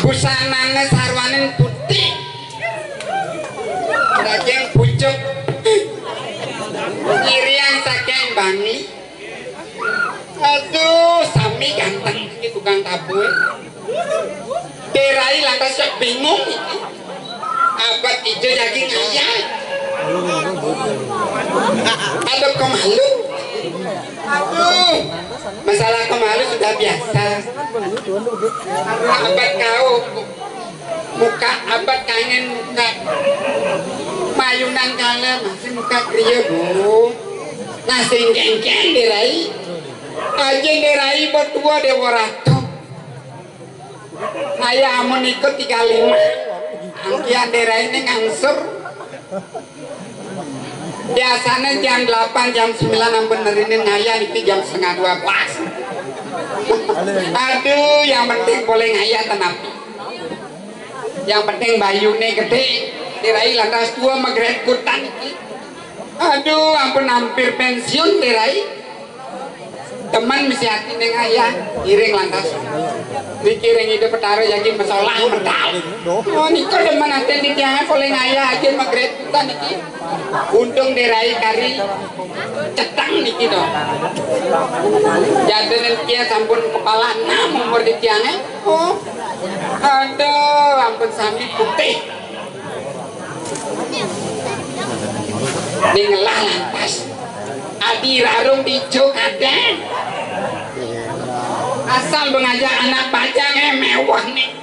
Busanane sarwaning putih daging pucuk irian saking bangi. Aduh sami ganteng iki tukang tabuh Derai lantas sok bingung iki abad ijo daging ayam aduh kemalu. Aduh masalah kemalu sudah biasa. Abad kau muka abad kangen muka mayunan kala masih muka kriya bu nasi geng-geng Derai aja Derai berdua Dewa Ratu ayah amun ikut 35 angkian Derai ini ngangsur biasanya jam 8 jam 9 ampun nerinin ngayah itu jam setengah 12. Aduh yang penting boleh ngayah tenapi yang penting bayune gede Derai lantas tua magret kutan iki. Aduh ampun hampir pensiun Derai teman mesti hati neng ayah iring lantas dikiring itu petara yakin masalah medal. Oh niko demen hati di tiangnya boleh ngayah aja magret kutan iki. Untung Derai kari cetang niki dong jadinya kia sampun kepala 6 umur di tiangnya. Oh aduh ampun sami putih di ngelah lantas adi rarung dijo kadang asal mengajak anak pajang mewah nih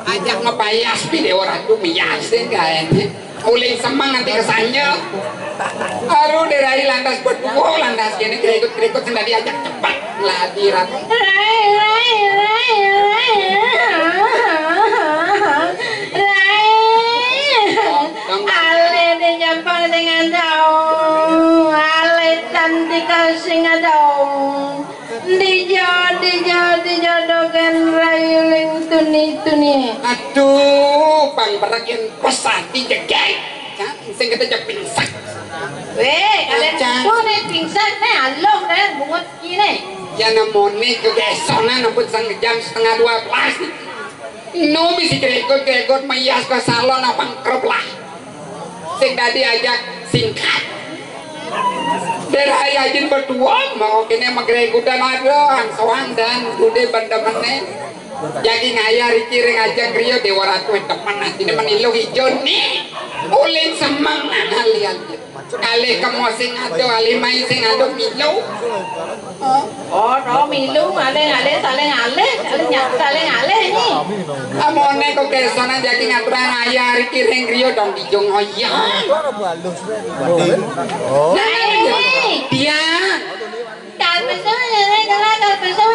ajak ngepayas di Dewa Ratu miyasin kayaknya uling semang nanti kesannya. Aduh Derai lantas berdua lantas gini kerikut-kerikut sudah diajak cepat ladi Ratu ale di nyampang dengan daun ale cantik singa daun dijodohkan rayuling tuni. Aduh bang berakin pesati jegek sing kita jep pingsan weh kalian tuh nih pingsan nih alok nih bungut gini ya namanya kegesonan ampun sang jam setengah 12 no bisa kerekot mayas ke salon apa kerap lah sing tadi ajak singkat Derai ajin berdua mau kene magre kuda nado ang soang dan kude bandamane. Jadi ngaya rikiring aja kriyo dewa ratu teman nanti manilo hijau nih. Ulin semang alian. Kali kamu sing ado alimai sing ado milo. Oh, no milu saling ale ni. Amone kok kesana jadi ngaturan ngaya rikiring kriyo dong dijung hoya. Dia Kalau besok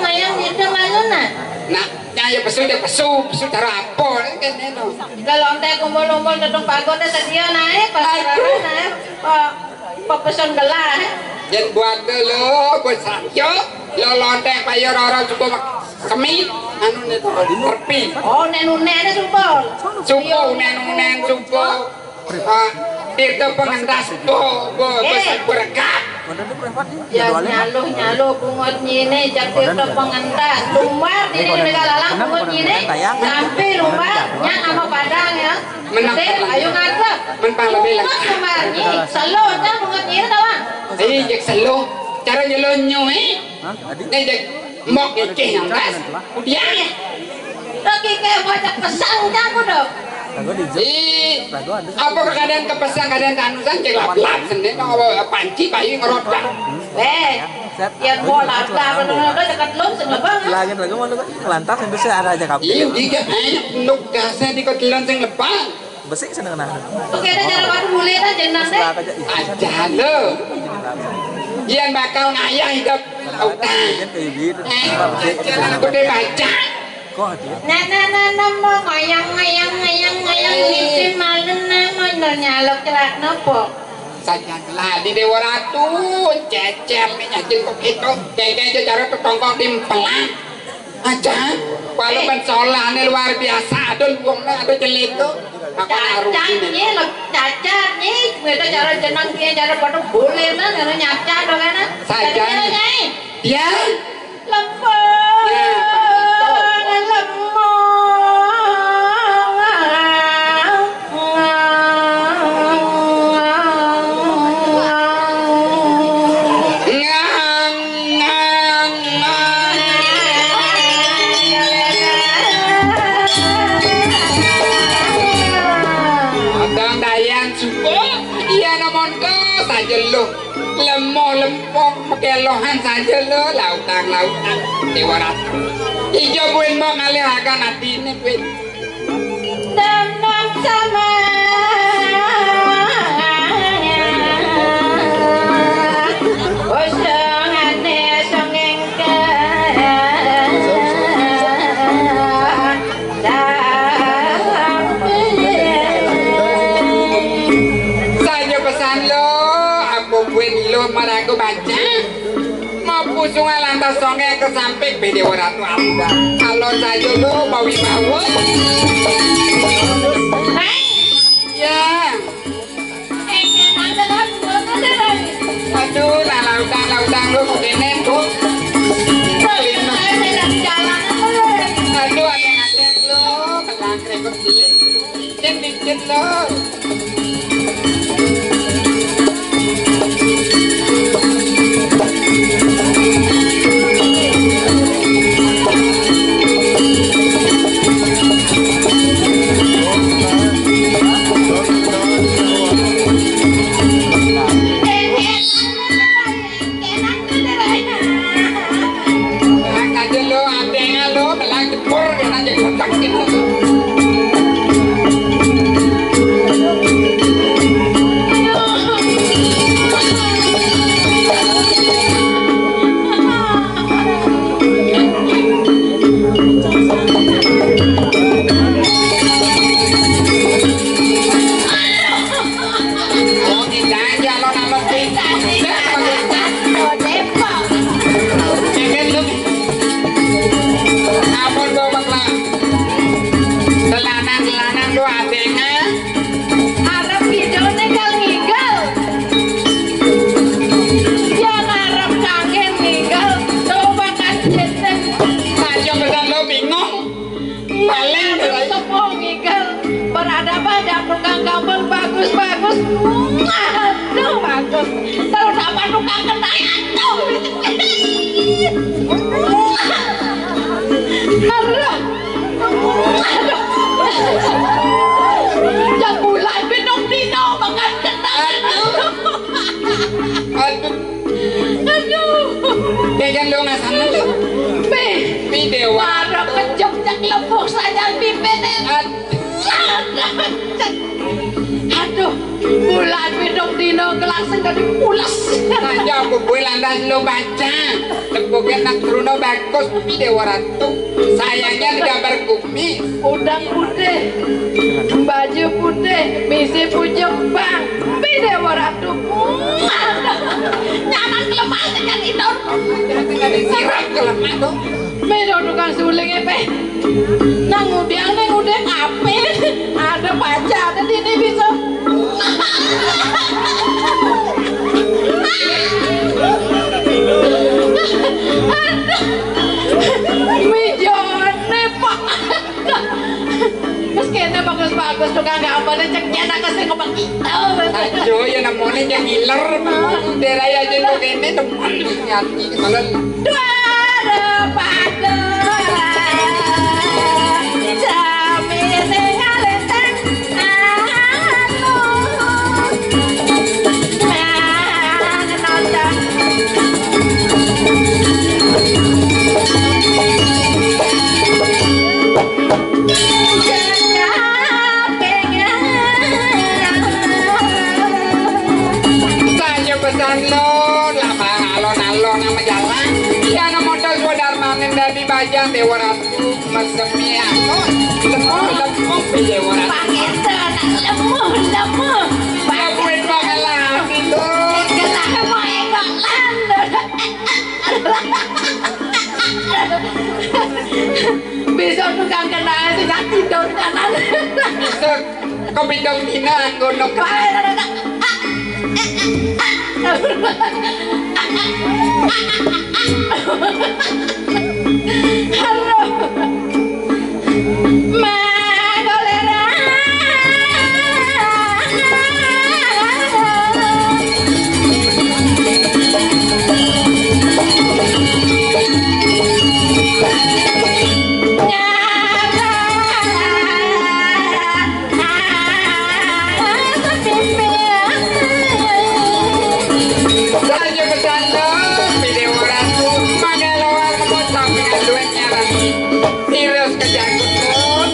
ngoyong itu malu nak. nah, ya pesu cara apa kan no. Kalau ente kumpul-kumpul gedung pagoda sedia naik, pas naik, pepeson gelar. Jen buat lo, buat sajo, lo lontek payo roro cukup kemi, anu nih terpi. Oh, nenek supol. Supo, supo. Itu pengentas berkat. Ya nyalo bungot nyine jaktir to pengentas. Lumar di negara bungot nyine. Sampai lumar nya sama padang ya. Ayo ngadep. Menpang lebih lagi. Lumar nyi, selo nya bungot nyine tawang. Jak selo, cara nyelonyo Nih mok ngeceh yang ras. Kemudian Lagi kayak banyak pesan kamu dong. Apa keadaan kepesan keadaan kanusan cek lap sendiri panci bayi ngerodak. Yang bola ada dekat lom senebang. Lagi mau lantas yang bisa ada aja kapi. Iya jika nuk dasar di kotelan sing lebang. Besik seneng nah. Oke ada cara baru boleh lah jenang deh. Aja lo. Ian bakal ngayah hidup lautan. Aku udah baca. Nah, mau ngayang isi malam mau nyalok celak nopo. Sajalah di Dewa Ratu cecer minyak jengkok itu kayaknya cara tetongkok dimpelan aja kalau pensolannya luar biasa ada luangnya ada jelek tuh cacatnya beda cara jenang dia cara pada boleh lah cara nyacat dong kan saja ya lempong kelohan saja lo lautan Dewa Ratu ijo buin mau ngalih akan hati ini buin tenang sama maraku baca mau pusungan lantas songe ke samping Dewa Ratu Anda kalau saja lo mau wibawa ya aduh lautan lo kok ini tuh aduh ada lo kelangkring kok dikit lo Terus apa tukang kenai aduh. Aduh. Yang mulai minum dino makan kenai. Aduh. Aduh. Jangan lo nggak sana tuh. Dewa. Marah kejam yang lembuk saja pimpinnya. Aduh, bulan minum dino gelasnya gak dipulas. Aja aku bulan dan lo baca. Lembuknya nak Truno bagus Dewa Ratu. Sayangnya di gambar kumis. Udang putih, baju putih, misi pucuk bang. Dewa Ratu. Nyaman kelemahnya kan itu. Jangan disiram kelemah tuh. Medo tukang suling epe. Nang udiang neng udah ngapain? Ada baca ada di ini bisa. Mijone pak. Meski bagus-bagus tukang gambarnya ceknya nak kasih ngomong kita. Ayo ya namanya yang ngiler. Derai aja tuh kene teman ngati malah. Pada jamine ngalentang anu nonton saya pesan lo lama alon-alon sama jalan ya ada modal Swadarmanen dari Bajang Dewa Ratu mesemi aku lemuk Dewa Ratu pangeran lemah babuin banget lagi tuh gelah mau bisa tukang kenal sih gak tidur kanan bisa kau bidang dina gonok halo magolera saya pesan lo Dewa Ratu magalawar kemot sampai ngaduan nyaran serius kejagut tuh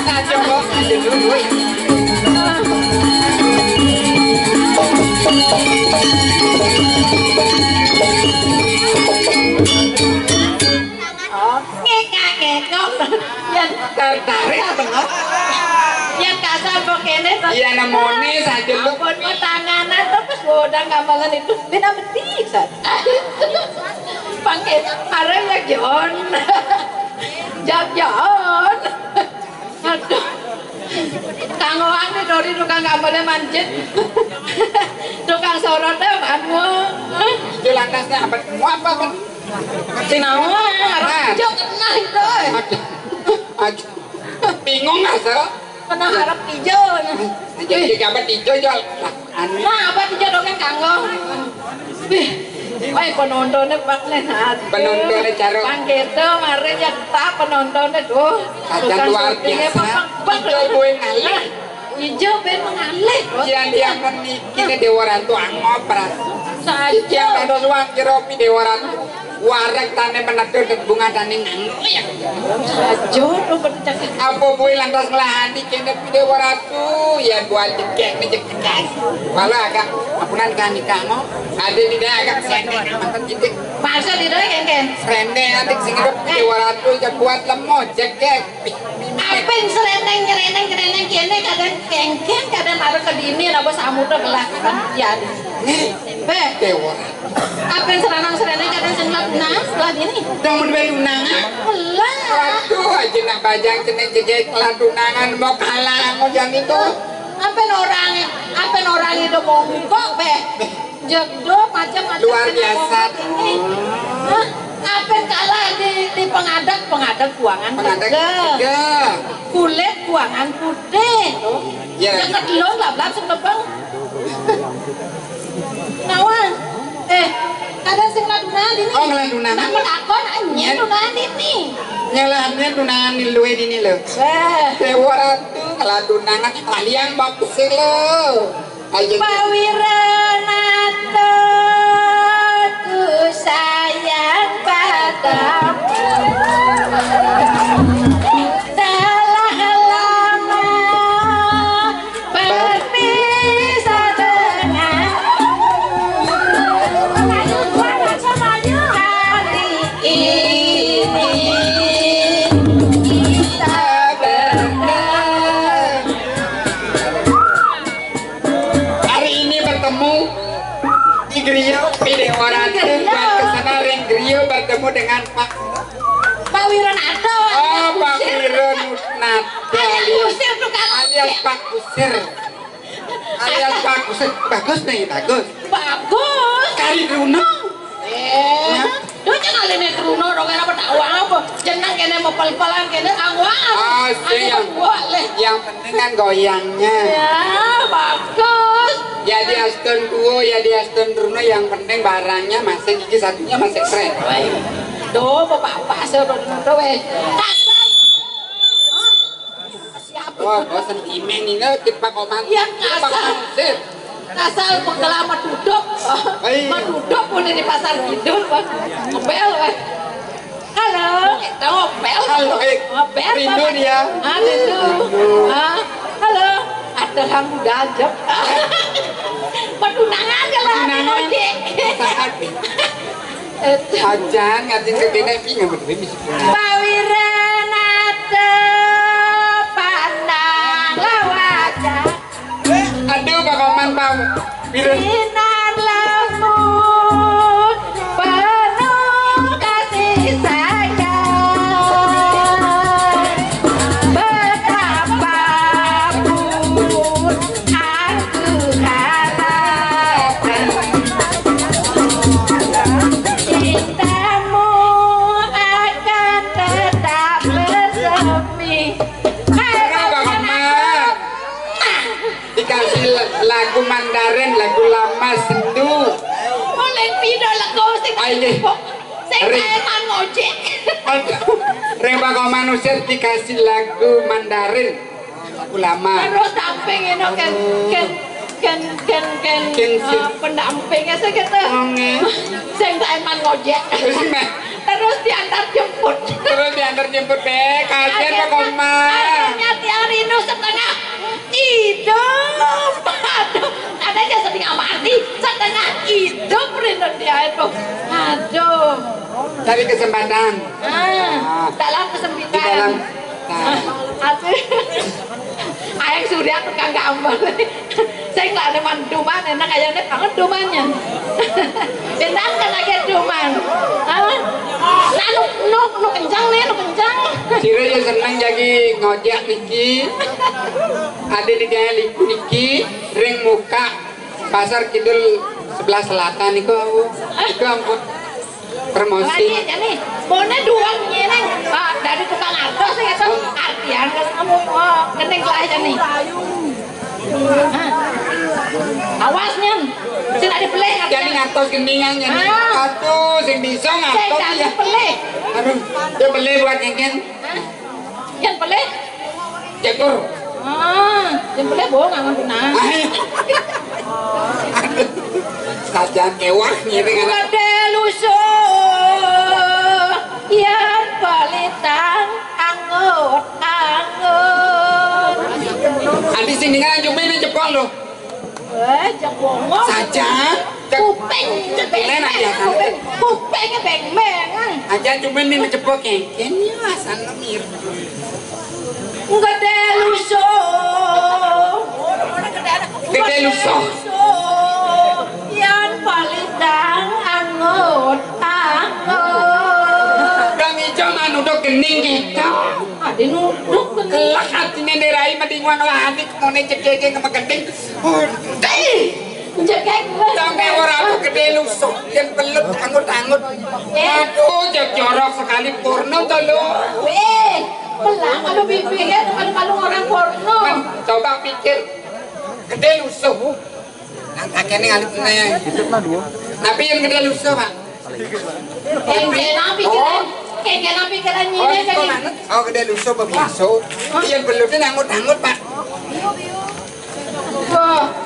aja kok aja dulu tertarik tengok yang kasar pokoknya iya namanya saja lu pun mau tanganan terus godang gambalan itu beda betik pakai arah ya John John aduh kangoan nih dari tukang gambarnya manjit tukang sorotnya kamu itu lantasnya apa mau apa kan sinawa harap hijau kena itu aduh bingung asal kena harap hijau jadi gambar hijau jual nah apa hijau dongeng kanggo wah penontonnya pak Lenat penontonnya caro panggeto mari nyata penontonnya tuh kacang luar biasa hijau gue ngalih hijau ben mengalih yang dia menikini Dewa Ratu angopras yang saja ada suang jeropi Dewa Ratu warek tane menatur dan bunga tane nganggoyak saja tuh bercakap apa bui lantas ngelahani kene Dewa Ratu ya buat jekek nih jekek malah agak apunan kani kamu ada di dia agak sendek mantan jidik masa tidak kan sendek adik sing hidup Dewa Ratu ya buat lemot jekek apa yang sereneng kene kadang kengkeng kadang ada kedini napa samudra belakang ya Dewa apa yang serenang kadang senang setelah ini dong menbeli unangan lah waduh aja nak bajang ceneng jejek ladunangan mau kalah mau jangan itu apa orang itu mongkok be jegdo macam-macam luar biasa ini Apa kalah di pengadak kuangan Pengadak. kulit kuangan putih tuh. Ya. Yang kedua lap-lap sebebang. Nawan. Ada sing ladunan ini. Oh ngeladunan. Namun aku nanya ladunan ini. Nyalahannya dunan luwe dini lo. Dewa ratu ngeladunan kalian bagus lo. Pawiranato ku sayang padamu. Telah lama berpisah denganmu. Kali ini kita di Griyo, Dewa Ratu buat kesana ring Griyo bertemu dengan Pak Wiranado. Oh Pak Wiranado alias Pak Kusir alias Pak Kusir bagus nih bagus Kari Bruno Duh jangan lene Bruno dong apa dakwah apa jenang kene mau pel-pelan kene awal yang penting kan goyangnya ya bagus ya di Aston Duo ya di Aston Bruno yang penting barangnya masih gigi satunya masih keren Duh bapak saya udah weh siapa oh sentimen ini kita koman yang asal pengalaman duduk duduk pun di pasar Kidul ngobel halo kita ngobel ngobel rindu dia rindu halo ada yang udah aja penunangan kalau ojek ajan ngatin kegene pi nggak berdua bisa punya Pawiranato pandang wajah aduh Pak Koman Pak sinar lamun penuh kasih sayang betapapun aku harapkan cintamu akan tetap bersemi dikasih lagu Mandarin, lagu lama sendu. Boleh pindah lagu sing eman ngojek. Reng Pak Koman Usir dikasih lagu Mandarin, lagu lama. Terus samping ini pendampingnya sih kita. Sing eman ngojek. Terus diantar jemput. Kasihan Pak Koman. Akhirnya tiang Rino setengah hidup. Aduh, adanya setengah mati, setengah hidup Rino dia itu. Aduh. Cari kesempatan. Dalam kesempitan. Aduh. Ayang Surya tukang gambar. Saya nggak ada manduman, enak kayaknya banget dumannya. Enak kan lagi duman. Nah, lu kencang nih, lu kencang. Sira ya seneng jadi ngojek niki. Ada di kaya niki, ring muka pasar Kidul sebelah selatan itu ampun promosi. Lagi nih, bonnya doang nyeneng. Dari tukang artos saya itu artian kan kamu kening lah aja nih. Awasnya, sing ada peleh jadi ngartos gendingannya nih. Aduh, sing bisa ngartos ya. Peleh. Aduh, dia peleh buat ngeken. Yang peleh? Cekur. Yang peleh bohong nggak nguntunang. Sajan kewah ngiring anak. Gede lusuh, yang palitang anggut. Adi sini kan cuma ini cepol loh. Cepol saja. Kuping cepolnya aja kan. Kupingnya beng-beng. Aja cuma ini cepol keken ya sana mir. Gede lusuh. Gede lusuh. Yang palitang anggut. Dang ijo manudok gening kita. Adi nuduk kelak hatinya derai mading wang lah hati kemone cekeke kema gending. Jekek sampai orang aku gede lusuk yang pelut angut-angut. Aduh, jorok sekali porno tuh lo. Pelang kalau pikir kalau orang porno. Coba pikir gede lusuk. Nang kakeknya ngalitnya. Itu mah dua. Tapi yang gede lusuk pak. Kena pikiran ini jadi. Oh gede lusuk bebiasa. Yang pelutnya angut-angut pak.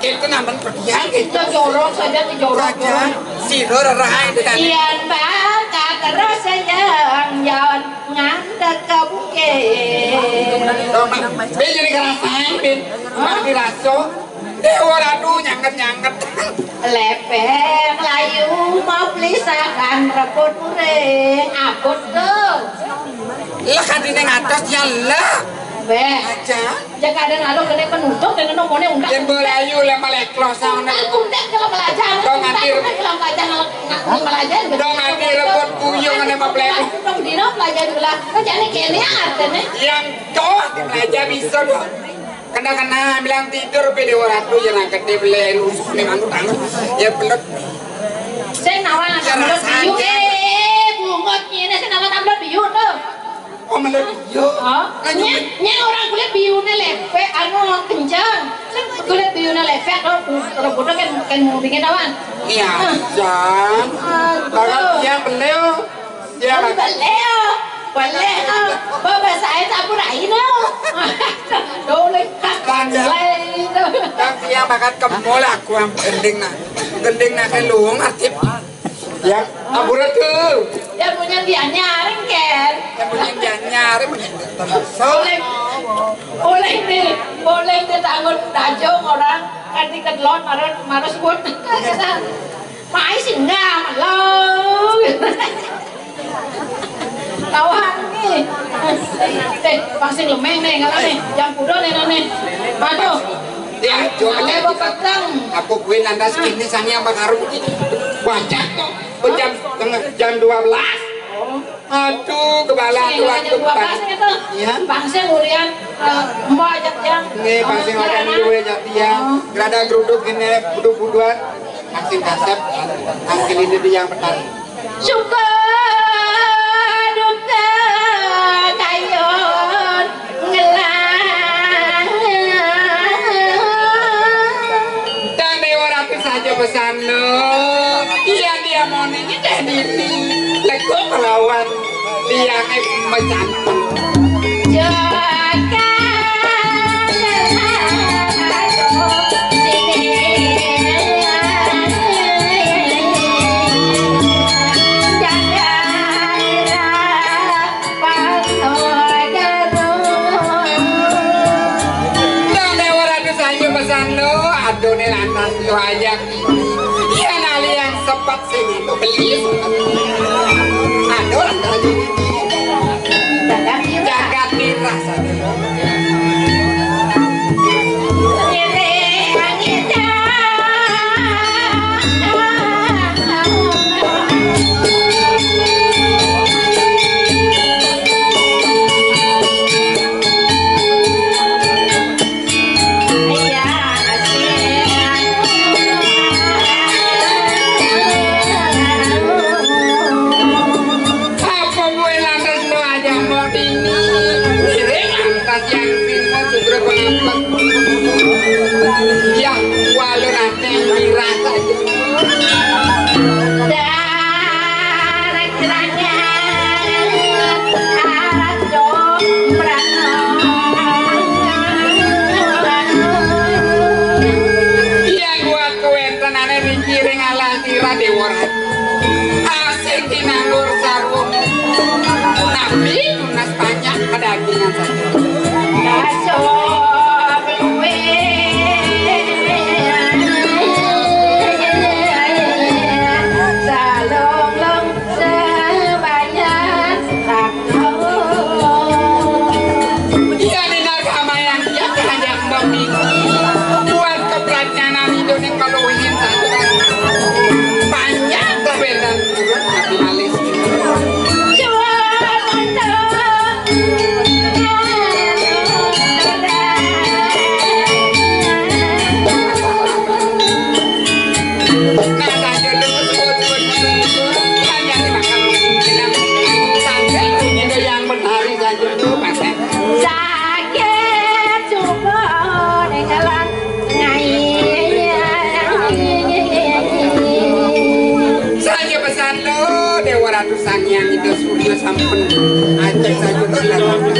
Itu namanya pergian gitu. Jorok saja jorok. Siro rarahan di sana. Iyan baka terasa yang ngantar ke bukit. Bin jadi kerasan bin. Mak diraso. Dewa radu nyangket-nyangket. Lepeng layu mau pelisakan rebut muring. Abut tuh. Lah kan ini ngatos ya lah. Aja. Jangan ada ngaruh kena penutup dengan nomornya undang. Yang belayu lah meleklos sana. Undang kalau belajar. Dong nanti. Kalau belajar belajar. Dong nanti rebut kuyung ada apa pelek. Dong dino belajar belah. Kerjanya kene artinya. Yang toh belajar bisa dong. Kena bilang tidur pede orang tuh yang angkat dia beli rusuk nih anggut-anggut. Ya pelut. Saya nawan ambil biu. Bungotnya ini saya nawan ambil biu tuh. Oh melut biu. Nya orang kulit biunya lepe anu kencang. Kulit biunya lepe tuh rebutnya kan mau bikin awan. Iya, jangan. Kalau yang beliau, ya beliau. Boleh, bapak saya tak pernah ini. Boleh, tapi yang bakat kemol aku yang gending nak keluang artip. Ya, abura tuh. Yang punya dia nyaring kan? Yang punya dia nyaring. Boleh nih tanggung dajong orang kan diketlon marah sebut. Mai singa malau. Tawahan nih, pasti lemeng nih kalau nih, jam pudo nih nih, aduh, ya coba petang, aku gue nanti segini sangnya bakarung baca tuh jam 12, aduh kebala tuh waktu pas itu, bangsa ngurian, mbak ajak yang, nih bangsa ngurian gue jati ya, gerada geruduk ini budu-buduan, maksim kasep, angkil ini dia yang petang. Syukur. Kayon ngelang dan Dewa Ratu saja pesan lo iya dia mau nih jadi ini lego melawan liangnya pesan jaga Doni lantas lu aja iya nali yang sempat sini lu beli ada orang tadi jaga tira ya walau nanti yang dirasa iya gua kewentan aneh mikirin alah tira dewarat asing dinanggur sarung nabi tunas banyak kedagingan saja buat keberadaan itu nih kalau ingin satu panjang keberadaan turun nasionalis Aceh saja terlalu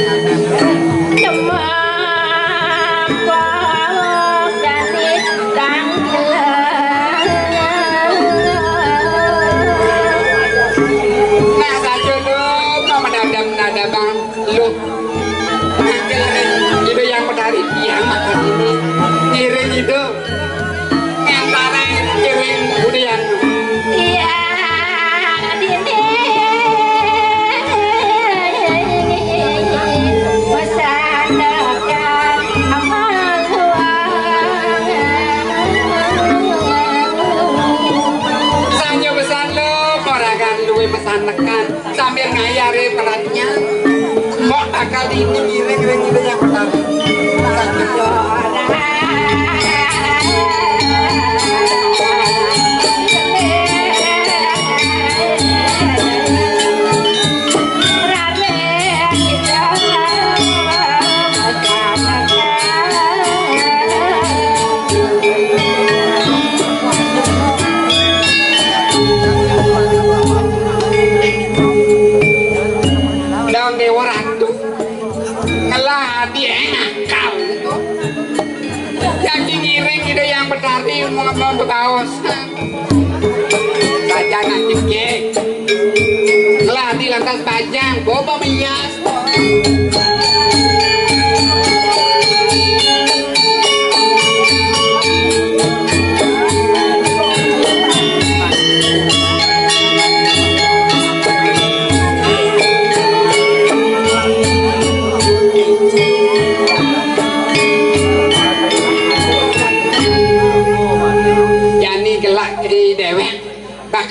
menekan sambil ngayari perannya mau akal ini miring-miring itu yang benar mau berbaos bajang anjing ke telah di lantas bajang bobo mias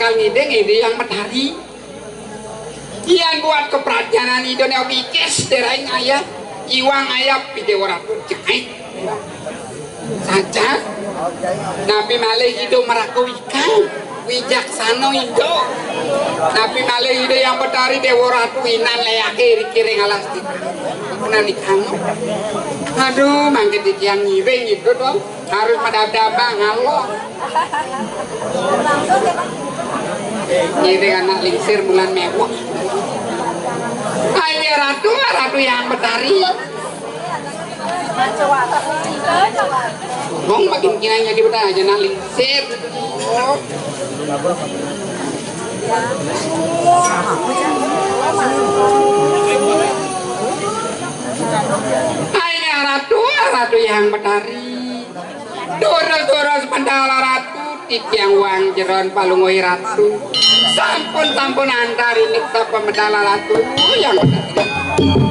bakal ngide yang matahari yang buat kepercayaan itu nih bikes deraing ayah iwang ayah pide waratur cekait saja nabi malih itu merakuikan wijaksana itu nabi malih itu yang matahari dewaratu inan leyake rikiring alastik nanti kamu aduh mangke dikian ngiring itu dong harus madab-dabang Allah ngiring anak lingsir bulan mewah ayo ratu yang betari bong makin kinanya di betari aja anak lingsir ayo ratu yang betari doros pendala ratu tiang wang jeron palungoi ratu sampun antari nikta pemedala ratu yang betari